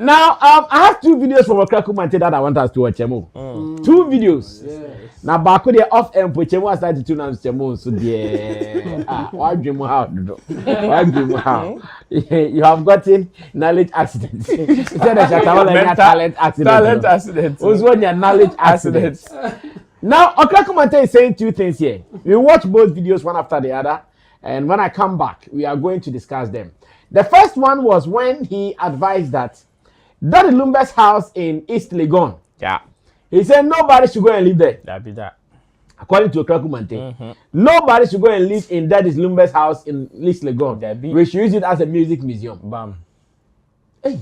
Now, I have 2 videos from Okraku Mantey that I want us to watch. 2 videos. Yes. Now, back with the off and put you was started to now. So, yeah, why dream how? Why dream how? You have gotten knowledge accident. Instead of Shatta, talent accident. Talent accident. Also, your knowledge accident. Now, Okraku Mantey is saying 2 things here. We watch both videos one after the other, and when I come back, we are going to discuss them. The first one was when he advised that Daddy Lumba's house in East Legon. Yeah. He said nobody should go and live there. That be that. According to Okraku Mantey, nobody should go and live in Daddy Lumba's house in East Legon. We should use it as a music museum. Bam. Hey.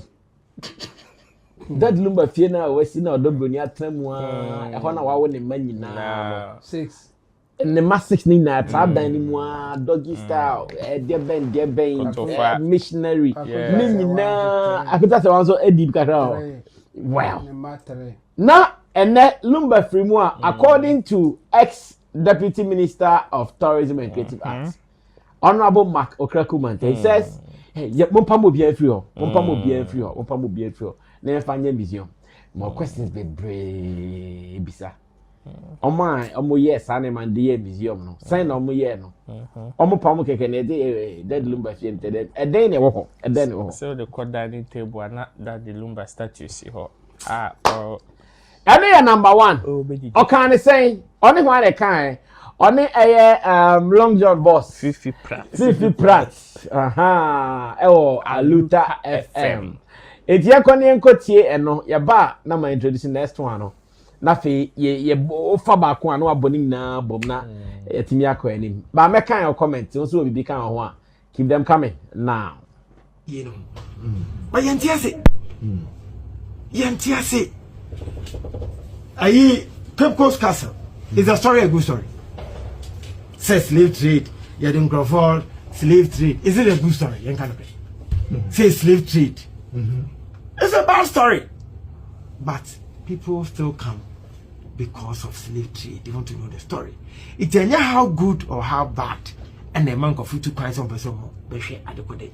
Daddy Lumba fiena we see na odobroni atramwa. E ho na wa wo ne mani na. 6. And the mass 6 ni na trap dynamo doggy style deben missionary ni na akuta se wanso edip kakra wow now and that Lumba Frimua according to ex-deputy minister of tourism and creative arts Honorable Mark Okraku Mantey, he says hey mompa mo bia free ho mompa mo bia free ho na fanya museum more questions be brave bisa omo yes ane man dey museum no sign omo ye no omo pa omo keke na dey Daddy Lumba fie nted e dey na wo ho e dey na wo so the code dining table and Daddy Lumba statue si ho ene ya number 1 o kan say oni ho ane kan oni Long John boss Fifi Pratt ewo Aluta FM eti yakoni enkotie eno ya ba na ma introduce next one no na fe ye ofa ba ko anu aboni na bom na etimi akọ enim ba me kan your comment so obi kan ho a keep them coming now you know but yantiase ayi Cape Coast Castle is a story, a good story. Say slave trade Yadin Crawford slave trade, is it a good story? Say slave trade, it's a bad story, but people still come because of slave trade. They want to know the story. It's how good or how bad, and the man of to quite some person be adequate.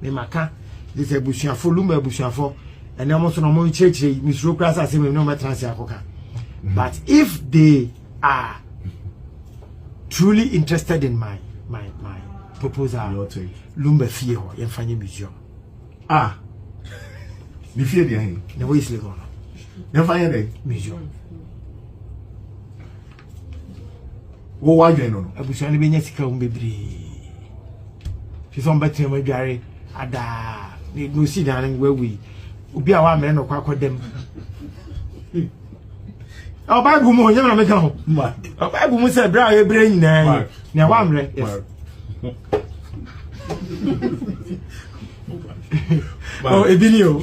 Me maka this a bushia for Lumba bushia for, and almost no more church Miss Rocras as no more transia. But if they are truly interested in my proposal, Lumba Fie or Yemfanya Museum. The fear the the way is legal. Yemfanya Museum. What why you know? I was only being ethical, baby. She's on better my diary. Ada, no see darling where we be our men or quack them. Our Bible more, you know, make a home. Our Bible must have brought brain now. Now, I'm right. Oh, a video.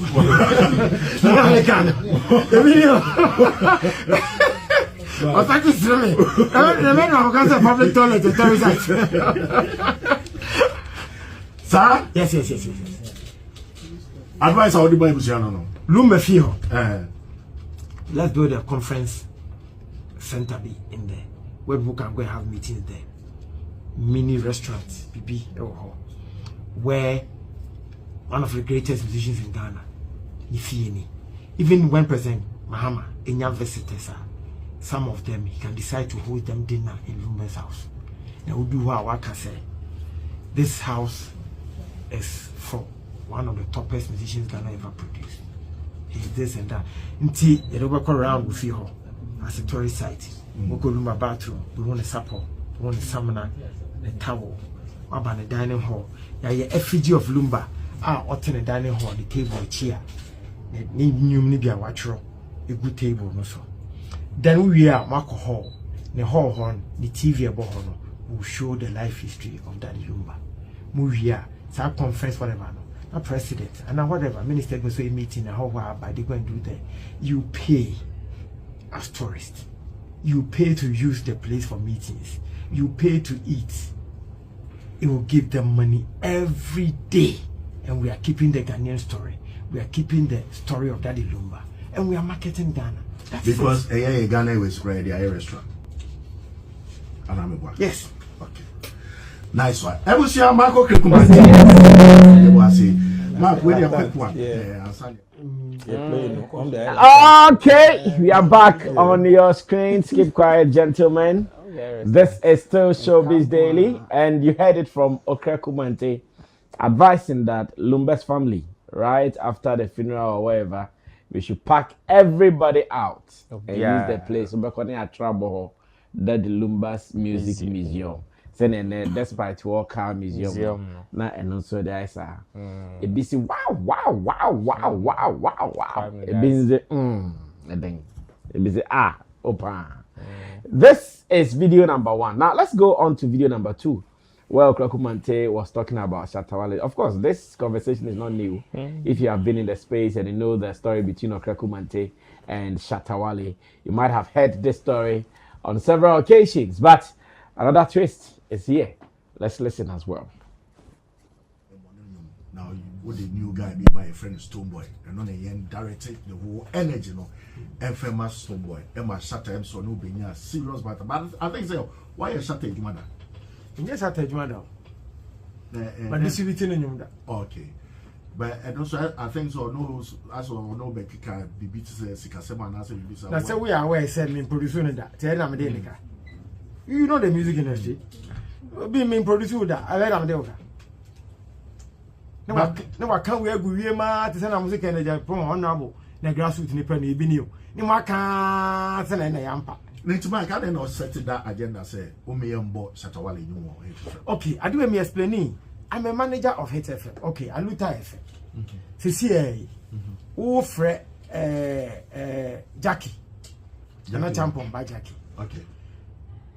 I thought you said me. The man who has a public toilet to tell us. Sir? Yes. Advice how the Bible channel. Lumba Fio. Let's build a conference center be in there where people can go and have meetings there. Mini restaurants, BB, where one of the greatest musicians in Ghana, Ifieni, even when President Mahama, Enya visitors are. Some of them, he can decide to hold them dinner in Lumba's house. And we do what I can say. This house is for one of the toppest musicians Ghana ever produced. He's this and that. Until you don't go around with you as a tourist site. We go Lumba bathroom, we want a supper, we want a summoner, the towel, about the dining hall. Yeah, effigy of Lumba. What's in the dining hall, the table, a chair. New media watcher, a good table, no so. Then we are Marco Hall, the hall horn, the TV above will show the life history of Daddy Lumba. Movie, some conference, whatever, no, a president, and now whatever, minister goes to a meeting, and how by they go and do that. You pay as tourist, you pay to use the place for meetings, you pay to eat. It will give them money every day, and we are keeping the Ghanaian story. We are keeping the story of Daddy Lumba, and we are marketing Ghana. That's because Ghana will spread the restaurant. Yes. Okay. Nice one. I will see Marco Mantey. Mark, wait a quick one. Yeah. Okay, we are back on your screens. Keep quiet, gentlemen. This is still Showbiz Daily, and you heard it from Okraku Mantey advising that Lumba's family, right after the funeral or whatever, we should pack everybody out and use the place. So, we're trouble that the Lumba's Music Museum. Then despite walk car museum na and also there is a busy wow a busy a busy open. This is video number 1. Now let's go on to video number 2. Well, Okraku Mantey was talking about Shatta Wale. Of course, this conversation is not new. If you have been in the space and you know the story between Okraku Mantey and Shatta Wale, you might have heard this story on several occasions. But another twist is here. Let's listen as well. Now, would the new guy be by a friend Stoneboy? And on the end, directed the whole energy, no, and famous Stoneboy. And my Shatta and so no being a serious matter. But I think so. Why is Shatta Jumada? Yes, I tell you, madam. But distributing in you. Okay. But and also, I think so. No, as well, no, but can be beat to say, Sikasema and answer you. That's why we are aware, said me producing that. Tell them, Denica. You know the music industry. Be me producing that. I let them do that. No, I can't wear good ma to send a music and a honorable. The grassroots in the penny be new. No, I can't send any yampa. Next man, can not set that agenda say, Omeyambo, Shatta Wale, you know. Okay, I do me explaining. I'm a manager of HFM. Okay, I look at FM. CCA. Who Fred Jackie. I'm not champion by Jackie. Okay.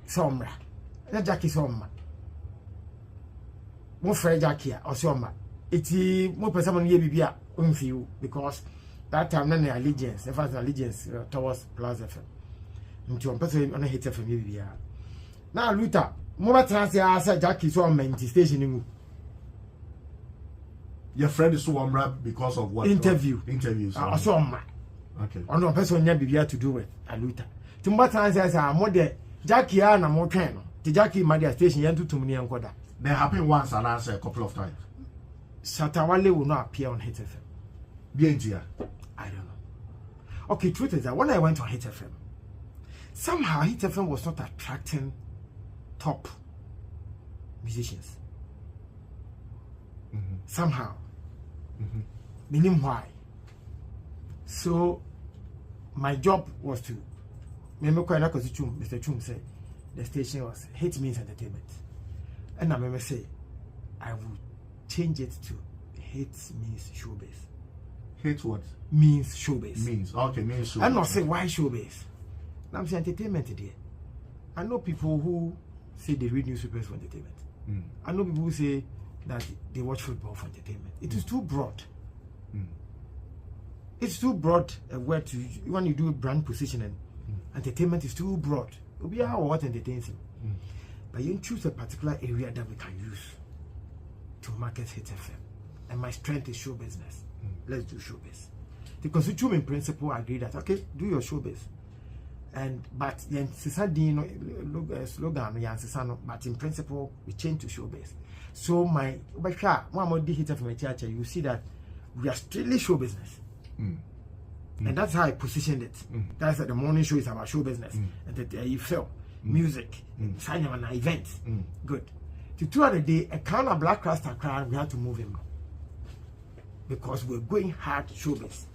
Somra. That Jackie Somma. More Fred Jackie or Somma. It's more person here be a few because that time none allegiance, the first allegiance towards Plaza FM. Into a person on a hit from you. Now, Luther, more trans Jackie saw Mantey station in your friend is so umbrella because of what? Interviews. I saw my. Okay. On no person never be to do it. A Luther. To what trans are more de Jackie and more train. The Jackie Madia station yanto to me and Koda. They happen once and answer a couple of times. Shatta Wale will not appear on Hit FM. BNG. I don't know. Okay, truth is that when I went on Hit FM, somehow Hit FM was not attracting top musicians. Somehow. Meaning why? So my job was to Mr. Chum said the station was Hit Means Entertainment. And I remember say I would change it to Hit Means Showbiz. Hit what? Means Showbiz. Means okay, means showbiz. I'm not saying why Showbiz. I'm saying entertainment today. I know people who say they read newspapers for entertainment. I know people who say that they watch football for entertainment. It is too broad. It's too broad a word to when you do brand positioning. Entertainment is too broad. It'll be how what entertains you. But you choose a particular area that we can use to market Hit FM. And my strength is show business. Let's do showbiz. The constitution in principle agree that okay, do your showbiz. But the slogan, but in principle we change to showbiz. So my one more Hit FM church, you see that we are strictly show business. And that's how I positioned it. That's the morning show is about show business. And that you feel music, signing an event. Good. To 2 other day, a kind of black rasta crowd, we had to move him because we're going hard showbiz.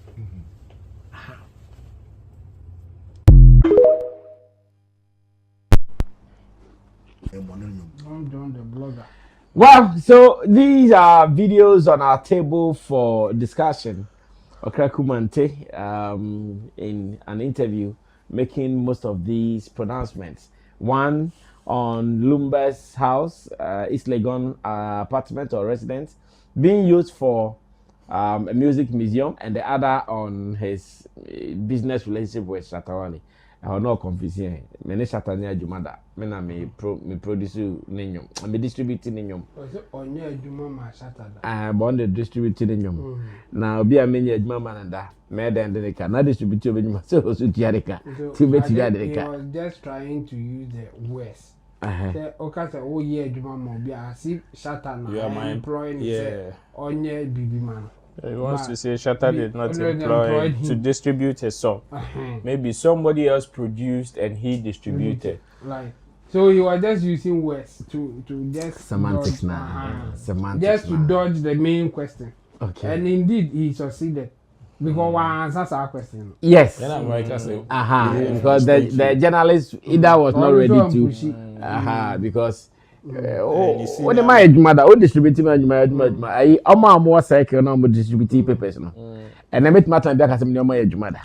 I'm John the blogger. Well, so these are videos on our table for discussion. Okraku Mantey, in an interview, making most of these pronouncements. One on Lumba's house, East Legon apartment or residence, being used for a music museum, and the other on his business relationship with Shatta Wale. I will not confuse here. Many Shatta near Jumada. Me produce ninyum. Me distribute ninyum. On your Jumama Shatta. I born the distribute ninyum. Now be a many Jumama and that. Made and the can not distribute to me so to Tiarica. To be Tiarica. I was just trying to use the words. Okay, oh yeah, Jumama be a see Shatta now. You are my employee. On your baby man. He wants to say Shatta did not employ to distribute his song. Maybe somebody else produced and he distributed. Like, so he was just using words to just semantics dodge, now. Semantics just to dodge the main question. Okay. And indeed, he succeeded. Because one answers our question. Yes. Because the journalist either was not ready to. Because when the my mother, all distributing my more cycle no distributing papers no. And I met Martin back as my mother.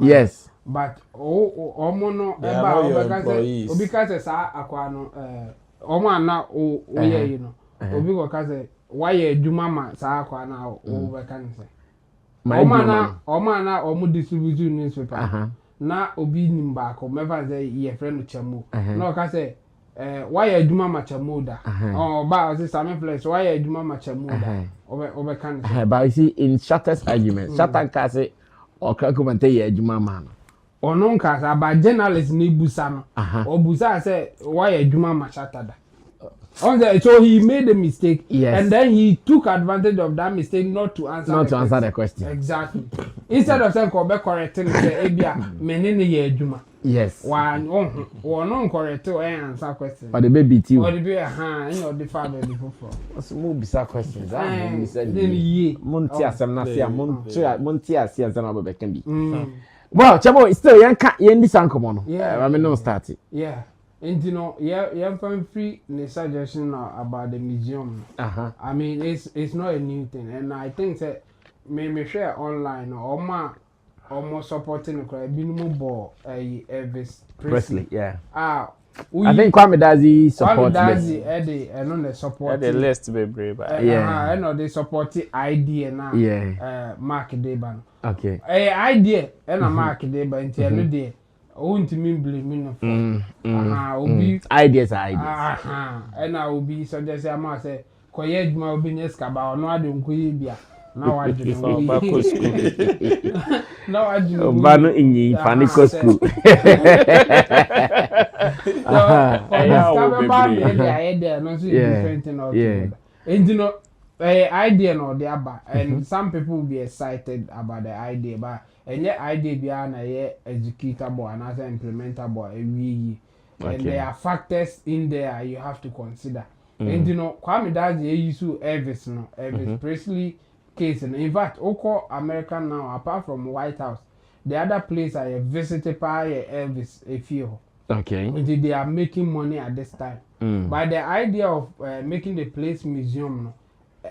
Yes. But no because akwano na you know. Obi go kaze why adwuma ma saa kwa na o be kan se omo distribute newspaper na obi nim ba ko meva say ye friend chamu na o ka say why adwuma ma chamu da o ba o say Sammy flex why adwuma ma chamu da o be kan se but you see in Shatta's argument Shatta ka say Okraku Mantey ye adwuma ma no ono nka sa ba journalist ni busa no o busa say why adwuma ma Shatta da. So he made a mistake, yes, and then he took advantage of that mistake not to answer the question. Exactly. Instead of saying correcting the menene ye adwuma. Yes. One no correct to answer question. But the baby too. Or the baby the father before. What's more bizarre questions? Then Monty asem na sia Monty asia zana be can be. Well, Chabo still yen this ankomo no. I mean no start it. Yeah. And you know, yeah, free the suggestion about the museum. I mean, it's not a new thing, and I think that maybe share online or almost supporting the crowd. Minimum ball, Elvis Presley. Yeah. I think Kwame Dazi support. Eddie, and on the support. The list be brave. Yeah. I know they support the idea now. Yeah. Mark Deban. Okay. Idea and a Mark Deban until day. Won't mean believe me ideas and I will be suggest I must say quiet my business about no I don't bia now I do now I do Bano in Panico school and you know idea no the aba and some people will be excited about the idea but and yet idea behind a executable and as implementable and there are factors in there you have to consider. And you know, Kwame Dazi use Elvis no Elvis Presley case and in fact Oko American now apart from White House, the other place I visited by Elvis a few. Okay. They are making money at this time. But the idea of making the place museum no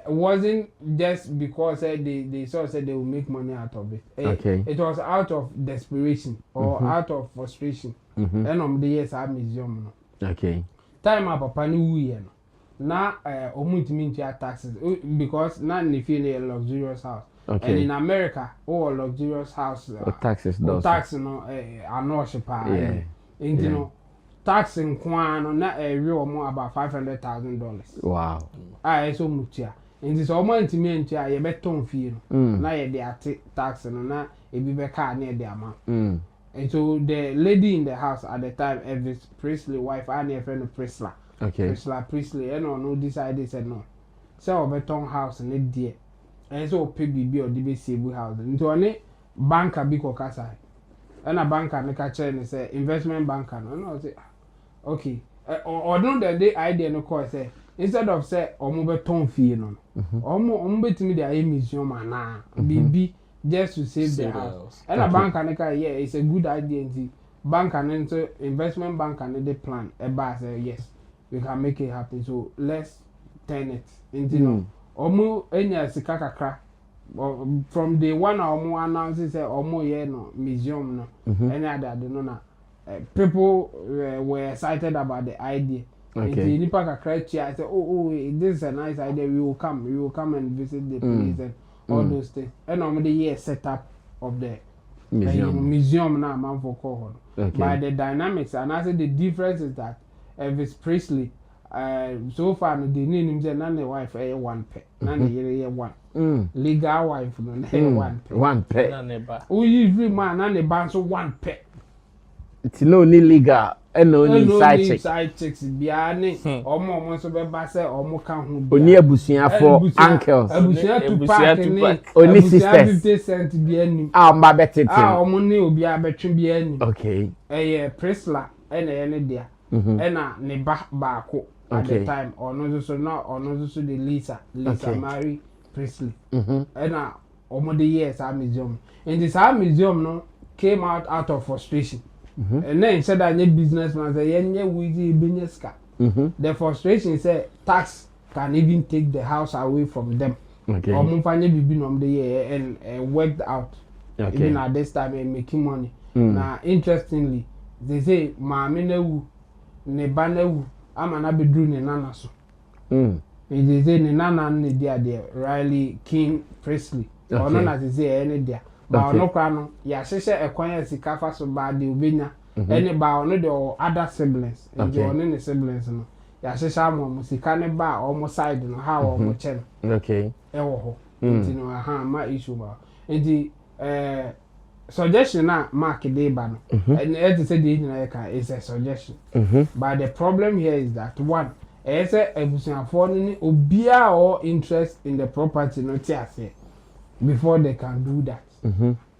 wasn't just because they saw said they will make money out of it. It was out of desperation or out of frustration. And the years our museum no. Okay. Time up papa ni wuye no. Na omuntimi ntia taxes because na ne feel a luxurious house. Okay. And in America, all luxurious house taxes tax no are not cheaper. And you know tax in Kwan na real more about $500,000. Wow. So much. And this almost meant you beton fee. Now they tax and na a be car near the amount. And so the lady in the house at the time, Elvis Presley wife, and her friend Presley. Okay. Presley, and no decided said no. So beton house and it dear. And so PBB or DBC house. Into a banker big or casa. And a banker make a chain and say investment banker. No, say okay. Or no the idea no call say instead of say or move ton fee no. Omo to me the museum na BB just to save the house. And a bank and it's a good idea. Bank and into investment bank and the plan. A bar say yes, we can make it happen. So let's turn it into no. Omo enya sika kakra. From the one omo announces say omo no museum no. Any other no people were excited about the idea. Okay. Nipa kakra chia I say oh this is a nice idea. We will come and visit the place and all those things. And on the year setup of the museum now man for call. By the dynamics and I say the difference is that Elvis Presley so far no the name him say none the wife one pet. None the one. Legal wife no one pet. One pet. We usually man none the band so one pet. It's no legal. No side chicks biane omo so be ba se omo ka ho oni abusua for uncles abusua to park ni oni sisters 50 cent biani mba betete omo ni obi abetwe biani okay Prisla ene dia ena ne ba ko at the time ono so the Lisa Mary Presley ena omo the years a museum and this museum no came out of frustration. And then said that businessman say yeah we business car. The frustration said tax can even take the house away from them. Okay. Or mufanye bibi nom the year and worked out. Okay. Even at this time and making money. Now interestingly, they say maami na wu ne ba na wu ama na bedru ne nana so. They say ne nana ne dia Riley King Presley. Or no na they say any dia. Ba ono kwa no ya hyehyɛ ekwan ya sika fa so ba de obenya any ba ono de other siblings and the one ne siblings no ya hyehyɛ amom sika ne ba omo side no ha omo che no okay ewo ho nti no aha ma issue ba nti suggestion na mark dey ba no and it say dey nyina ka is a suggestion but the problem here is that one say ebusuafo ni obia or interest in the property no ti ase before they can do that.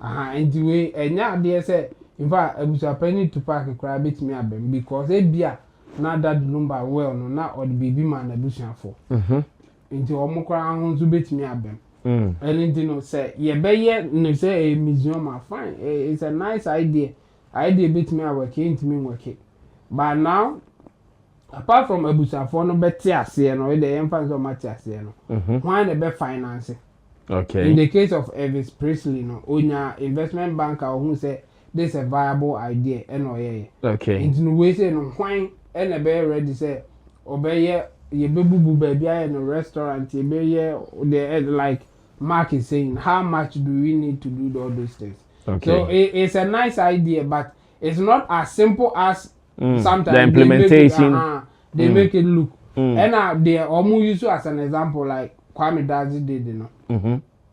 And the way enya dey say in fact abusapani to park kra bit me abem because e bia na that Lumba well no na or the baby man abusuafo into omo kra ho so bit me abem anything no say ye be ye no say a museum are fine it's a nice idea bit me work into me work but now apart from abusafo no beti ase no the emphasis on mati ase no why the be financing. Okay. In the case of Elvis Presley, no, onya investment banker who say this is a viable idea, okay. In the way say no wine and a bear ready say obey ye bubu baby in a restaurant, ye be the like Mark is saying, how much do we need to do all those things? Okay. So it's a nice idea, but it's not as simple as sometimes the implementation. They make it look. And they almost use as an example like Kwame Dazi did, you know.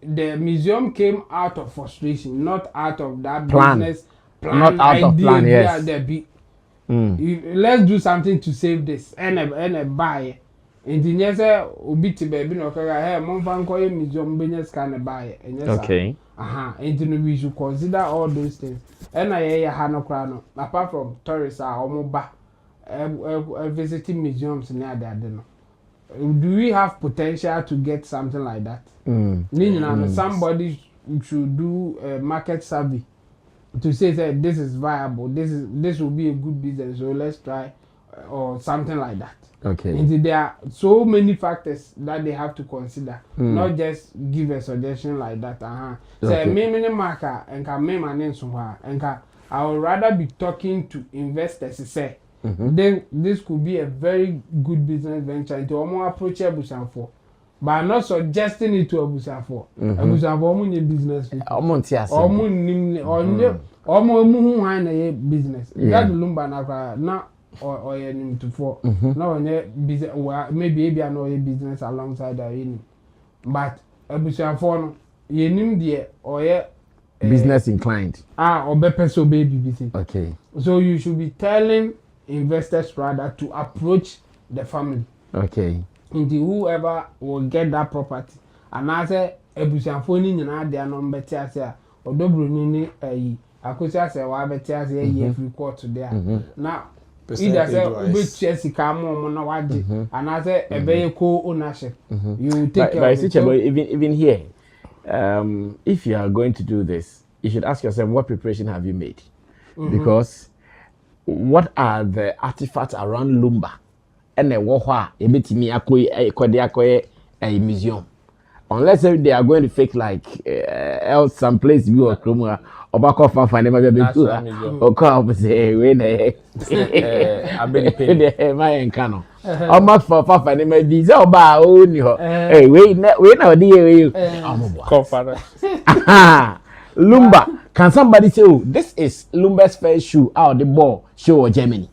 The museum came out of frustration, not out of that business plan. Not out of plan, yes. Let's do something to save this. And a buy. Engineer say obi ti baby no kaka hey mon fan ko museum business can buy. Okay. And we should consider all those things. And I ha no kra no. Apart from tourists are omo ba visiting museums near there no. Do we have potential to get something like that? Somebody should do a market survey to say that this is viable, this will be a good business, so let's try or something like that. Okay. And there are so many factors that they have to consider, not just give a suggestion like that. So me marker and can make my name somewhere and I would rather be talking to investors say. Then this could be a very good business venture to almost approach Abusanfo, but I'm not suggesting it to Abusanfo. Abusanfo only business. Business. That Lumba na or to for no business. Maybe I know a business alongside that. But Abusanfo no ye nim there or business inclined. Or better so baby. Okay. So you should be telling investors rather to approach the family. Okay. Into whoever will get that property. And I say ebusanfo ni nyina de anom beti ase a odobro ni akosi ase wa beti ase ye free court there. Now either say obetua sika mo na waje and I say ebeye co ownership. You take care of it. Even here if you are going to do this, you should ask yourself what preparation have you made? Because what are the artifacts around Lumba? And a woha, a bit me a museum. Unless they are going to fake like else some place view or Krumra or back off and never be to or come say when I've been my encano. How much for Papa and may be so bad only hey wait now dear Lumba. Can somebody say, oh, this is Lumba's first show out the ball show of Germany?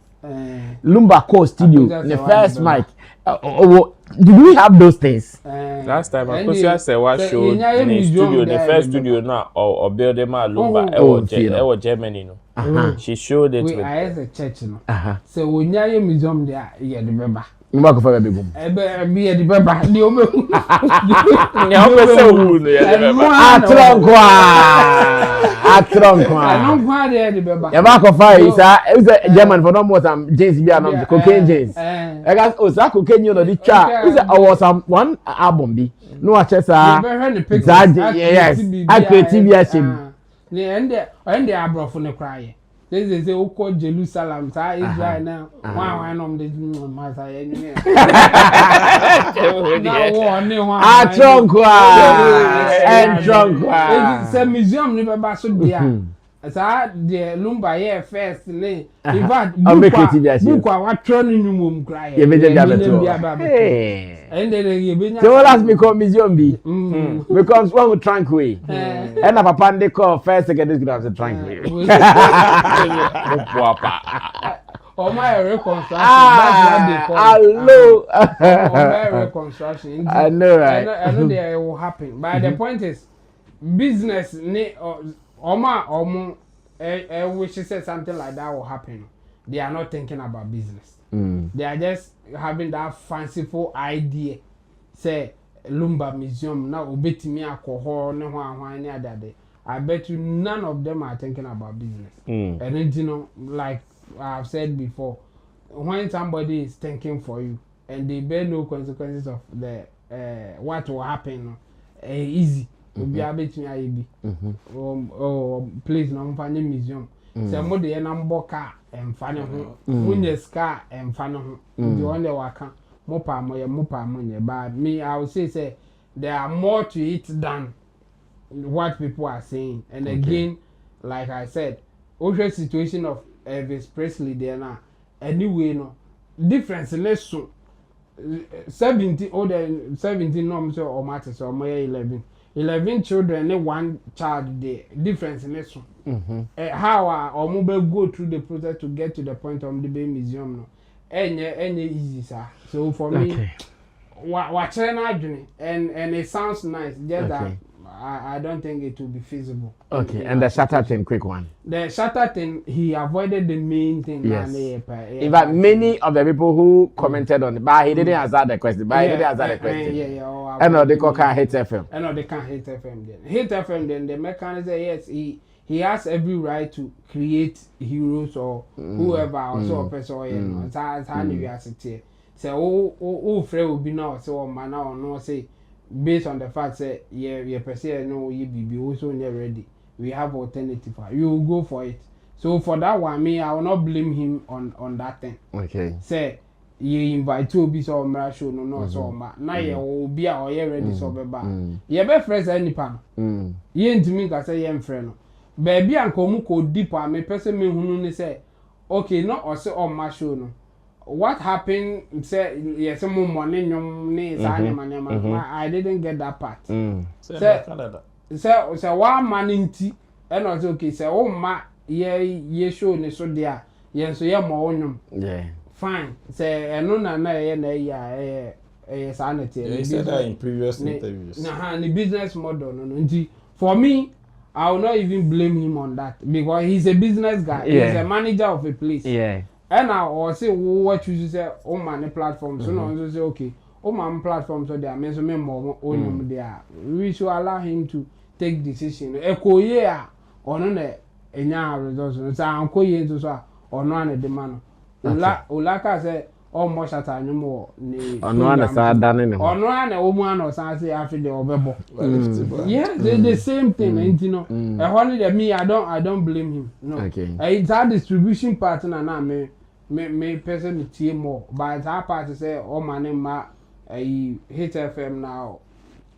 Lumba Co studio, the first mic, Do we have those things? Last time I said what showed in the studio, the first studio now or build them at Lumba, Germany. No, she showed it. I as a church, no. So when you museum there, you remember. You walk for a big room. Be at the Baba, the Omo. I don't want the Baba. Your back of fire is a German for no more than James Bianon, cocaine James. I got Osaka cocaine, you know, the child. Is our some one album be? No, I just yes, I creative yes. The end I brought from the cry. This is a called Jerusalem, Israel now. Why I'm the Master. It's a museum, never bashed there. As I the Lumba here first name. In fact, book what turning room cry. And then you so last become museum be becomes one with tranquil. And a papa they call first second grams a tranquil. Oh my reconstruction. Hello. My reconstruction. I know, right? I know that will happen. But the point is, business wish said something like that will happen. They are not thinking about business. They are just having that fanciful idea. Say Lumba Museum now obey me alcohol no any other day. I bet you none of them are thinking about business. And you know, like I've said before, when somebody is thinking for you and they bear no consequences of the what will happen, easy. Be a bit me please no find museum. Say mo de na mbo car and fan ho. Munye car and fan ho. The one they waka mopa mo but me I would say there are more to it than what people are saying. And again, like I said, also situation of Elvis Presley there now. Anyway, no difference less so 17 no so or matters or more 11 children and one child there. Difference in this one. How our mobile go through the process to get to the point of the baby museum no. Any easy sir. So for me, watch and it sounds nice. Just that I don't think it will be feasible. Okay, and the Shatta thing, quick one. The Shatta thing, he avoided the main thing. Yes. In fact, many of the people who commented on it, but he didn't answer the question. And they can't hit FM. And they can't hit FM then. Hit FM then, the mechanism, yes, he has every right to create heroes or whoever or so person or it's how university. So, Fred will be now, so man, now no say. Based on the fact that you perceive no you be also not ready. We have alternative. You will go for it. So for that one, I will not blame him on that thing. Okay. Say you invite to be so show no so now you will be ready so be you be friends any pan. You ain't me can say you friend. Baby anko mu ko deep me person me hunu ni say okay no or say on my show no. What happened? Say yes, some money. I didn't get that part. Say one man in tea, and also okay. Say oh ma, ye show ne so there. Yes, so ye more on yeah. Fine. Say no sanity. He said that in previous interviews. The business model no. For me, I will not even blame him on that because he's a business guy. Yeah. He's a manager of a place. Yeah. And I or say what you say oh man platform so no say okay oh man platform so there means me more own there we should allow him to take decision ekoye a ono na enya results so ankoye to so ono na de man ulaka say almost at anyumo ni ono na sa dane ne ono na omu ana san say afi de obebo yeah the same thing and you know me I don't blame him no okay. It's our distribution partner na me person tie more but that part say oh man ma hit FM now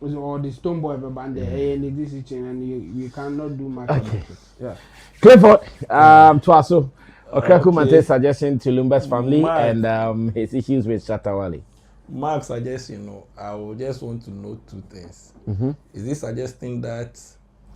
or the Stone Boy band any decision and you cannot do much. Okay. Yeah. Clifford to also Okraku Mantey suggestion to Lumba's family and his issues with Shatta Wale. Mark suggests, I would just want to know two things. Is he suggesting that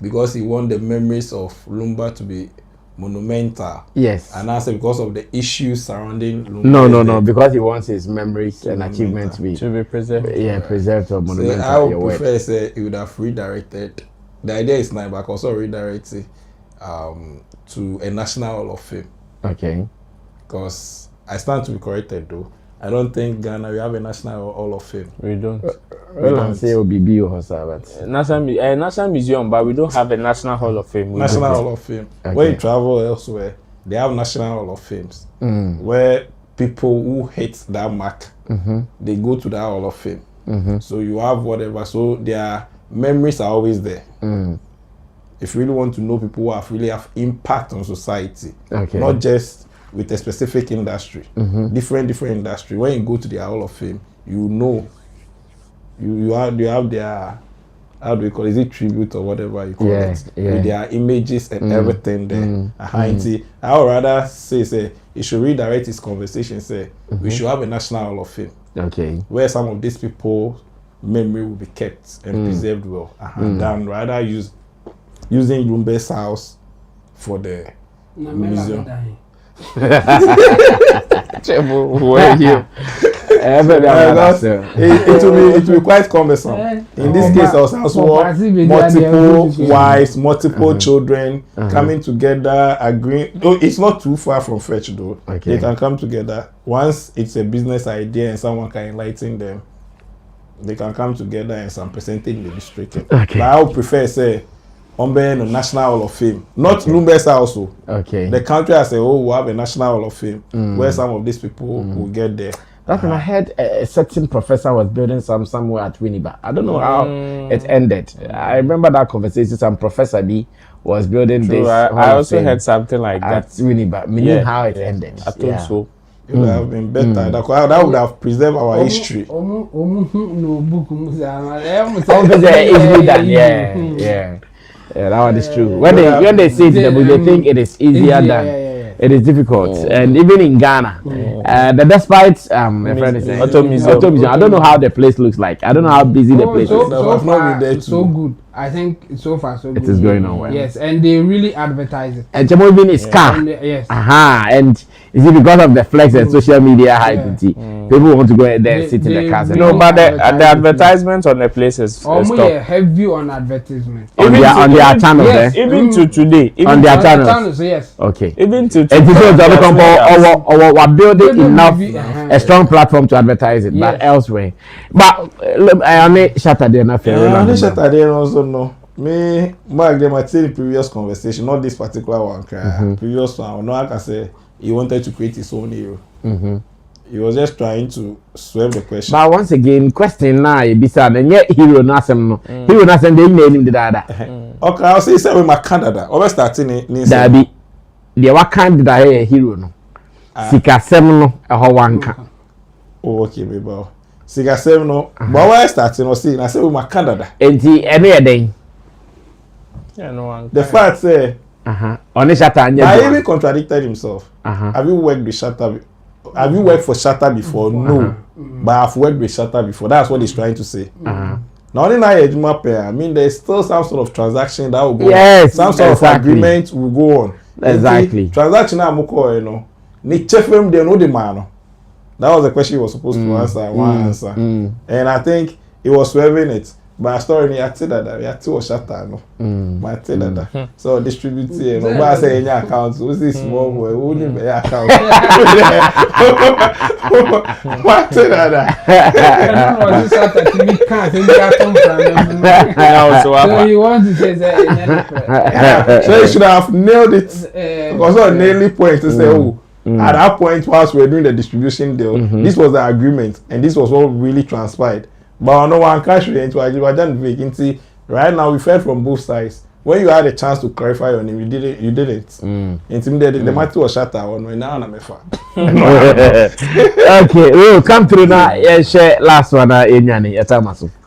because he want the memories of Lumba to be monumental. Yes. And I say because of the issues surrounding Lumba. No, because he wants his memories and achievements to be preserved. Yeah, preserved or monumental. So I would prefer say he would have redirected. The idea is nice, but also redirect it to a national hall of fame. Okay. Because I stand to be corrected though. I don't think Ghana we have a national hall of fame. We don't. We don't say OBB or but National Museum, but we don't have a national hall of fame. National hall of fame. Okay. When you travel elsewhere, they have national hall of fames where people who hit that mark, they go to that hall of fame. So you have whatever. So their memories are always there. If you really want to know people who really have impact on society, not just with a specific industry, different industry. When you go to the Hall of Fame, you know, you have their, how do we call it? Is it tribute or whatever you call it? With their images and everything there. I would rather say you should redirect his conversation. Say we should have a national Hall of Fame. Okay. Where some of these people memory will be kept and preserved well. Than rather using Lumba's house for the museum. It will be quite cumbersome. In this case, also multiple wives, multiple children coming together, agreeing. Though it's not too far from fetch, though. They can come together once it's a business idea and someone can enlighten them. They can come together and some percentage may be stricken. But I would prefer say. Umbe no National Hall of Fame, not Lumba's also. The country as a whole will have a National Hall of Fame where some of these people will get there. That's when I heard a certain professor was building somewhere at Winneba. I don't know how it ended. I remember that conversation. Some professor B was building this. I also heard something like that at Winneba. Meaning how it ended. I think so. It would have been better. That would have preserved our history. Easily done. Yeah, that one is true. When they say it in the book, they think it is easier than it is difficult. And even in Ghana, despite my friend is saying Auto Museum, I don't know how the place looks like. I don't know how busy the place is. So far, it's so good. I think so far so good. It is going on well. Yes, and they really advertise it. And Jamobin is car. Yes. And is it because of the flex and social media hype? People want to go there and sit in the cars. No, but the advertisements on the places. Heavy on advertisement. On their channels, yes. Even to today. On their channels, yes. Okay. Even to today. We're building enough a strong platform to advertise it, but elsewhere. But I only Shatta there na fair. Shatta there also no. Me, Mark, they might say the previous conversation, not this particular one. Previous one, no, I can say he wanted to create his own hero. He was just trying to swerve the question. But once again, question now, Bisa, and yet hero Nasem no. Hero Nasem they name him the dada. Okay, I'll say with my Canada. Always starting in Dabi. The what candidate here hero no. Sika no a wanka. Oh, okay, baby. Sika no. But why starting or see? I say with my Canada. Enti any day. Yeah, no one. The fact say. Only Shatta. I even contradicted himself. Have you worked with Shatta? Have you worked for Shatta before? No. But I've worked with Shatta before. That's what he's trying to say. Now, only now, I mean, there's still some sort of transaction that will go on. Some sort of agreement will go on. Exactly. Transaction, I'm you know. They know the man. That was the question he was supposed to answer. One answer. And I think he was swerving it. But I story I tell that we are two Shatta no. But I tell that. So distribute it. No, but I say any account. Who's this small boy? Who need my account? What tell that? I don't know what Shatta TV can't. So you want to say that? So you should have nailed it. Because not nailing point to say at that point whilst we were doing the distribution deal, this was the agreement and this was what really transpired. But no one cash into vacancy. Right now, we've heard from both sides. When you had a chance to clarify your name, you didn't. Intimidated. The matter was Shatta on when now I'm a fan. Okay, we'll come through now. Share last one in Yani.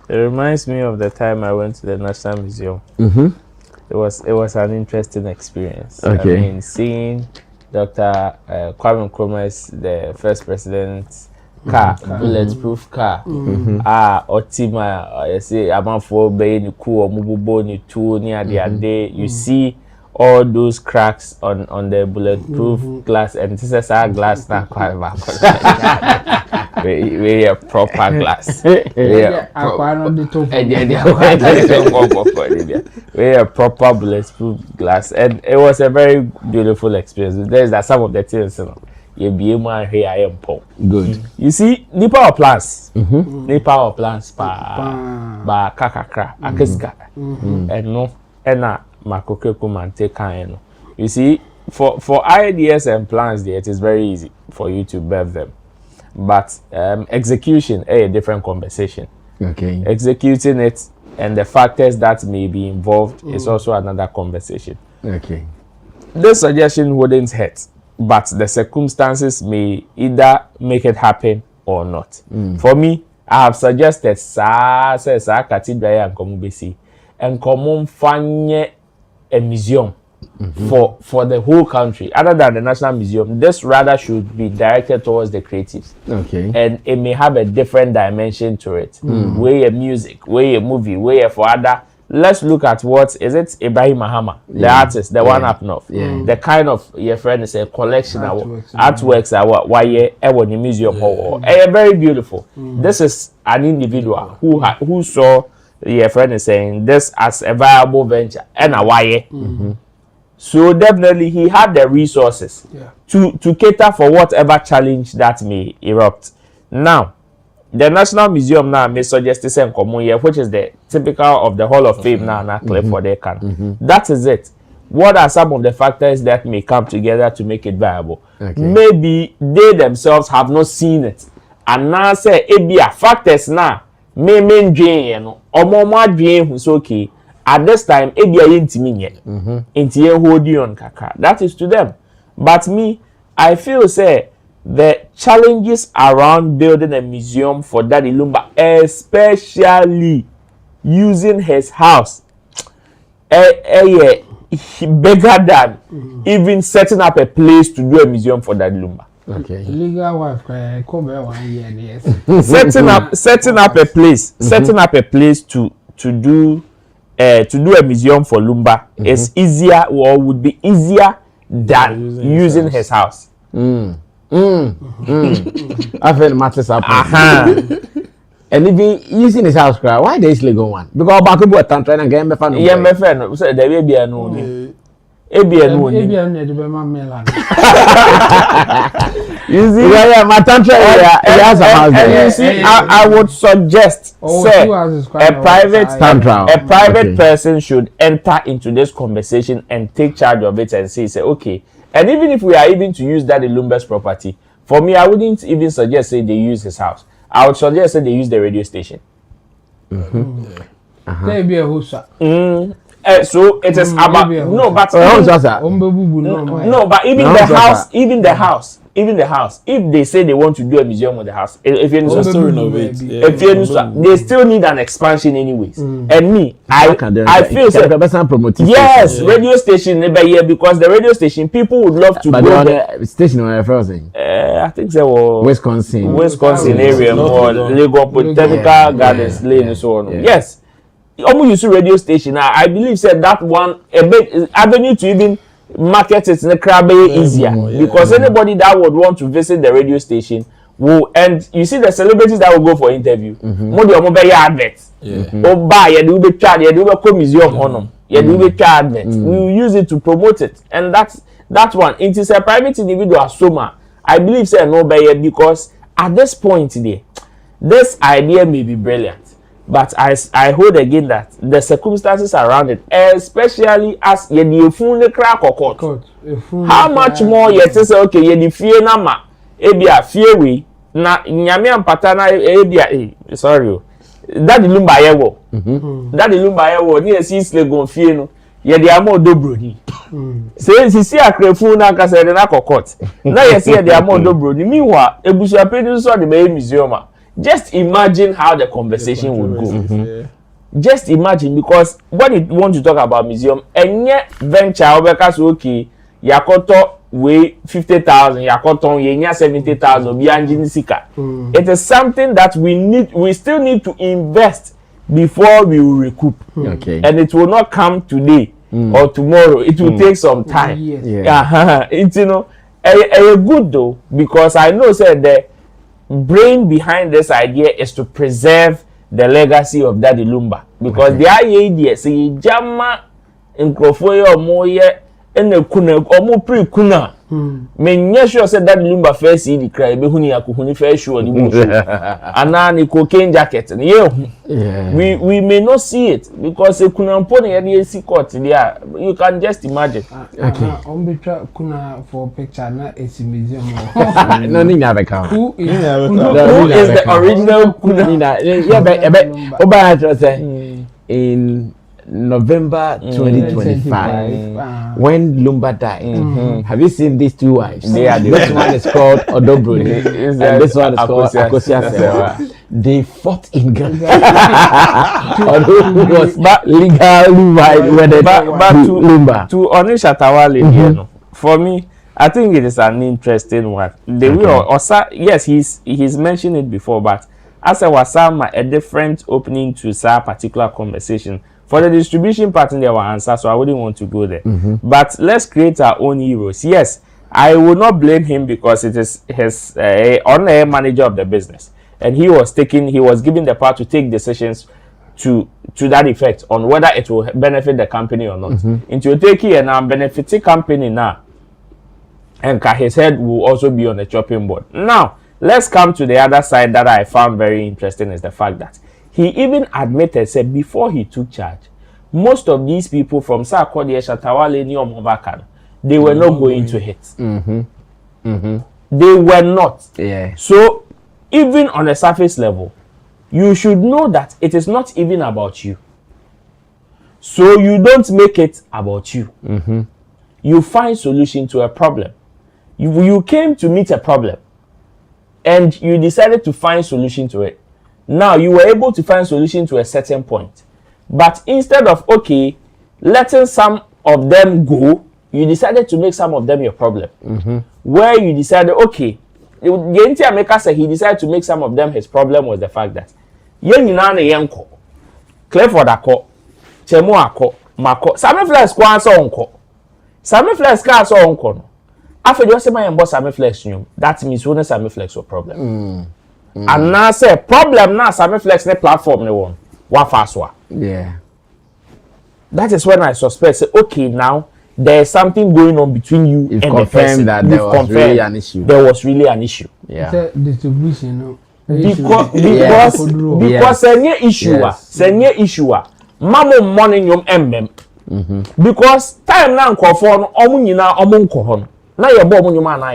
It reminds me of the time I went to the National Museum. It was an interesting experience. Okay. I mean, seeing Dr. Kwame Nkrumah's the first president. Car, bulletproof car. Otima, I say, I'm for being cool, mobile, ni two near the day. You see all those cracks on the bulletproof glass, and this is our glass now. We a proper glass. We a proper bulletproof glass, and it was a very beautiful experience. There's that some of the things, you be able to hear I am poor. Good. You see, the power plants, the power plants, ba kakakra, akiska, and no, and na Okraku Mantey kind. You see, for ideas and plans, there it is very easy for you to birth them, but execution a different conversation. Okay. Executing it and the factors that may be involved is also another conversation. Okay. This suggestion wouldn't hurt, but the circumstances may either make it happen or not. For me, I have suggested sa cathedral and komubesi and common fanye a museum for the whole country other than the National Museum. This rather should be directed towards the creatives. Okay. And it may have a different dimension to it. Way a music, way a movie, way a for other. Let's look at what is it Ibrahim Mahama, the artist, the one up north. The kind of your friend is a collection of artworks are why in the museum. Very beautiful. This is an individual who saw your friend is saying this as a viable venture and a why. So definitely he had the resources to cater for whatever challenge that may erupt. Now, the National Museum now may suggest the same common here, which is the typical of the Hall of Fame now clear for their can. That is it. What are some of the factors that may come together to make it viable? Maybe they themselves have not seen it. And now say ebia factors now may main drain or more drain who's okay. At this time, ebia yintimi inti hold on kaka. That is to them. But me, I feel say the challenges around building a museum for Daddy Lumba, especially using his house, bigger than even setting up a place to do a museum for Daddy Lumba. Okay. Legal wife, come 1 year, yes. setting up a place to do a museum for Lumba is easier or would be easier than using his house. I feel matters up. And even using his house, why there is legal one? Because Bakubu at Tantra and game fan. Yeah, my friend said there will be a no. You see, my Tantra has a house. And you see, I would suggest a private person should enter into this conversation and take charge of it and say, okay. And even if we are even to use that in Lumba's property, for me, I wouldn't even suggest say they use his house. I would suggest say they use the radio station. Maybe a hosa. So it is about no, but even the house. If they say they want to do a museum with the house, if you they still need an expansion anyways. And me, I feel yes, radio station because the radio station people would love to go there. Station where I think they were Wisconsin area more Lagos Botanical Gardens Lane and so on. Yes, almost use radio station. I believe said that one a bit avenue to even market it in the crab easier because anybody that would want to visit the radio station will, and you see the celebrities that will go for interview more than adverts or buy you do be charge you do be museum on you do be charge adverts we will use it to promote it, and that one it is a private individual soma. I believe say no buy because at this point today this idea may be brilliant. But I hold again that the circumstances around it, especially as you the crack or court. How much more you say okay, you fear nama, ebia fear we na nyame ampatana ebia sorry. That the Lumba yewo. That the Lumba yewo ni esi slegon fear no. Ye de amo dobro ni. Say sisi akrefu na kasa de na court. Na ye say de amo dobro ni. Meanwhile, ebusu apedi so de be museum. Just imagine how the conversation would go. Just imagine, because when you want to talk about museum, and yet venture because okay, yakoto weigh 50,000, yakoto yenya 70,000, it is something that we still need to invest before we will recoup. And it will not come today. or tomorrow. It will take some time. It's a good though, because I know said the brain behind this idea is to preserve the legacy of Daddy Lumba, because the idea say jama nkrofo moye ene kuna omo pre kuna menye sure say Daddy Lumba first see the cry be huni akuhuni first show ni mo ana ni cocaine jacket we may not see it because kuna mpone ya dey see court there, you can just imagine. On betra kuna for picture na esi museum no ni nya be count who is the original kuna in November 2025 when Lumba died. Have you seen these two wives? This one is called Odobroni and this one is called Akosia. They fought in Ghana. Although was legally wedded to Lumba. To Shatta here, no. For me, I think it is an interesting one. The way yes, he's mentioned it before, but as I was a different opening to a particular conversation. For the distribution pattern, there were answers, so I wouldn't want to go there. But let's create our own heroes. Yes, I will not blame him because it is his on-air manager of the business, and he was given the power to take decisions to that effect on whether it will benefit the company or not. Into taking and now benefiting company now, and his head will also be on the chopping board. Now, let's come to the other side that I found very interesting is the fact that he even admitted, said before he took charge, most of these people from Sarkodie, Shatta, ni Omobakan, they were not going to hit. They were not. So, even on a surface level, you should know that it is not even about you. So, you don't make it about you. You find solution to a problem. You came to meet a problem, and you decided to find solution to it. Now, you were able to find solution to a certain point. But instead of, letting some of them go, you decided to make some of them your problem. Where you decided, the entire maker said he decided to make some of them his problem was the fact that Clifford ako, Chemo ako, Mako, Sammy Flex kwa so onko. Sammy Flex ka so onko no. After you say my boss Sammy Flex new, that means when Sammy Flex your problem. And now say problem now Sammy Flex ne platform ne one. What fast one? That is when I suspect say now there is something going on between you and the person. That there was really an issue. There was really an issue. It's a distribution, no? Because any issue mamo money nyom because time now nkofo no omu nyina omu nkoho no na yebo omu nyoma na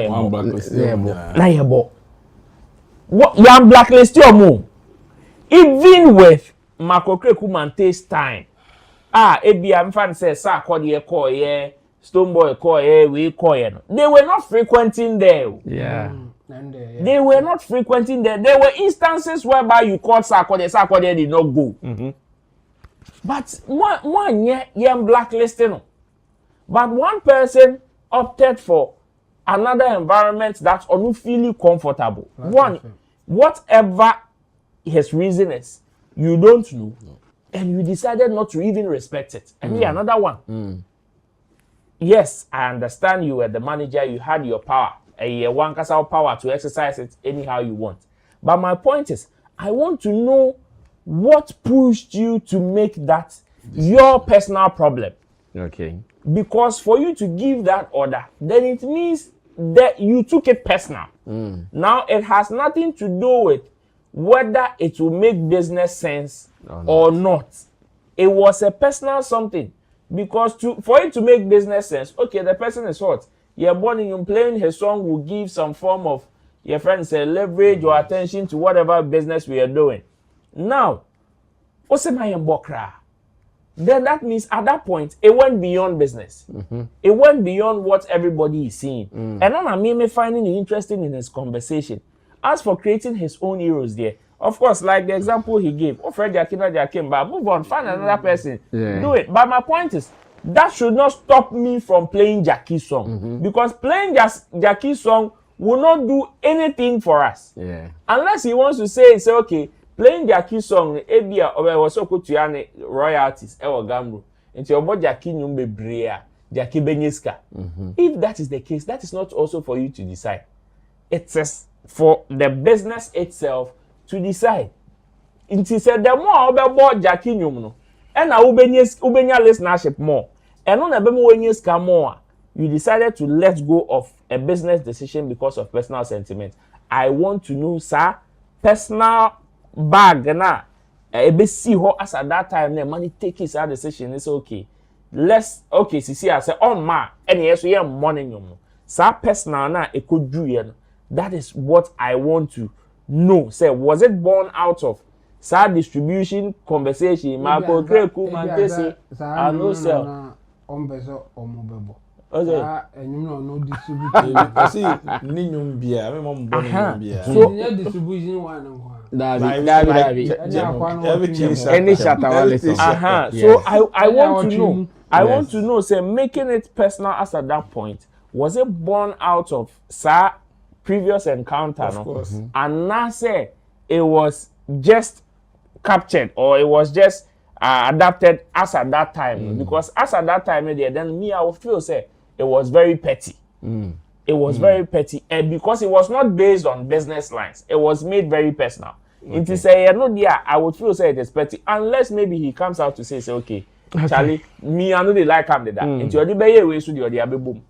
yebo what yan blacklist omu even with Okraku Mantey's time ebi am fan say sa akode call ye Stone Boy call ye we call ye no they were not frequenting there. They were not frequenting there. There were instances whereby you called Sarkodie did not go. But one year blacklisting. But one person opted for another environment that's unfeeling comfortable. Whatever his reason is, you don't know. And you decided not to even respect it. And another one. Yes, I understand you were the manager, you had your power. One castle power to exercise it anyhow you want. But my point is, I want to know what pushed you to make that your personal problem. Because for you to give that order, then it means that you took it personal. Now it has nothing to do with whether it will make business sense or not. It was a personal something. Because for it to make business sense, the person is what? You're born in playing his song will give some form of your friends say leverage or attention to whatever business we are doing. Now, then that means at that point it went beyond business. It went beyond what everybody is seeing. And then I'm finding it interesting in his conversation. As for creating his own heroes there, of course, like the example he gave, Fred Jakim, but move on, find another person, do it. But my point is, that should not stop me from playing Jackie's song. Because playing Jackie's song will not do anything for us. Unless he wants to say, playing Jackie's song, Ebia, or was so good to royalties, Gamro. into your body Jackie Nyumbe Brea, Jackie Benyeska. If that is the case, that is not also for you to decide. It is for the business itself to decide. It said the more about Jackie Nyum, and I ubenya listenership more. And on a bemo more, you decided to let go of a business decision because of personal sentiment. I want to know, sir, personal bag na see how as at that time the money take his decision. It's okay. See, I say on ma any yes we money no. Sir, personal na e could do. That is what I want to know. Say, was it born out of sad distribution conversation? Marco Okraku Mantey say, I know sir. Okay. And you know, no distribution. I see Ninyum Bia, I'm on Bia. So, distribution one. Everything Any Shatta. So I want to know. I want to know, say, making it personal as at that point, was it born out of sir previous encounter? Of course. And now say it was just captured or it was just adapted as at that time. Because as at that time, then me, I would feel say it was very petty. It was very petty. And because it was not based on business lines, it was made very personal. It is say, no, yeah, I would feel say it is petty. Unless maybe he comes out to say okay, Charlie, me, I know they like him that. Into your debate, we should do the boom.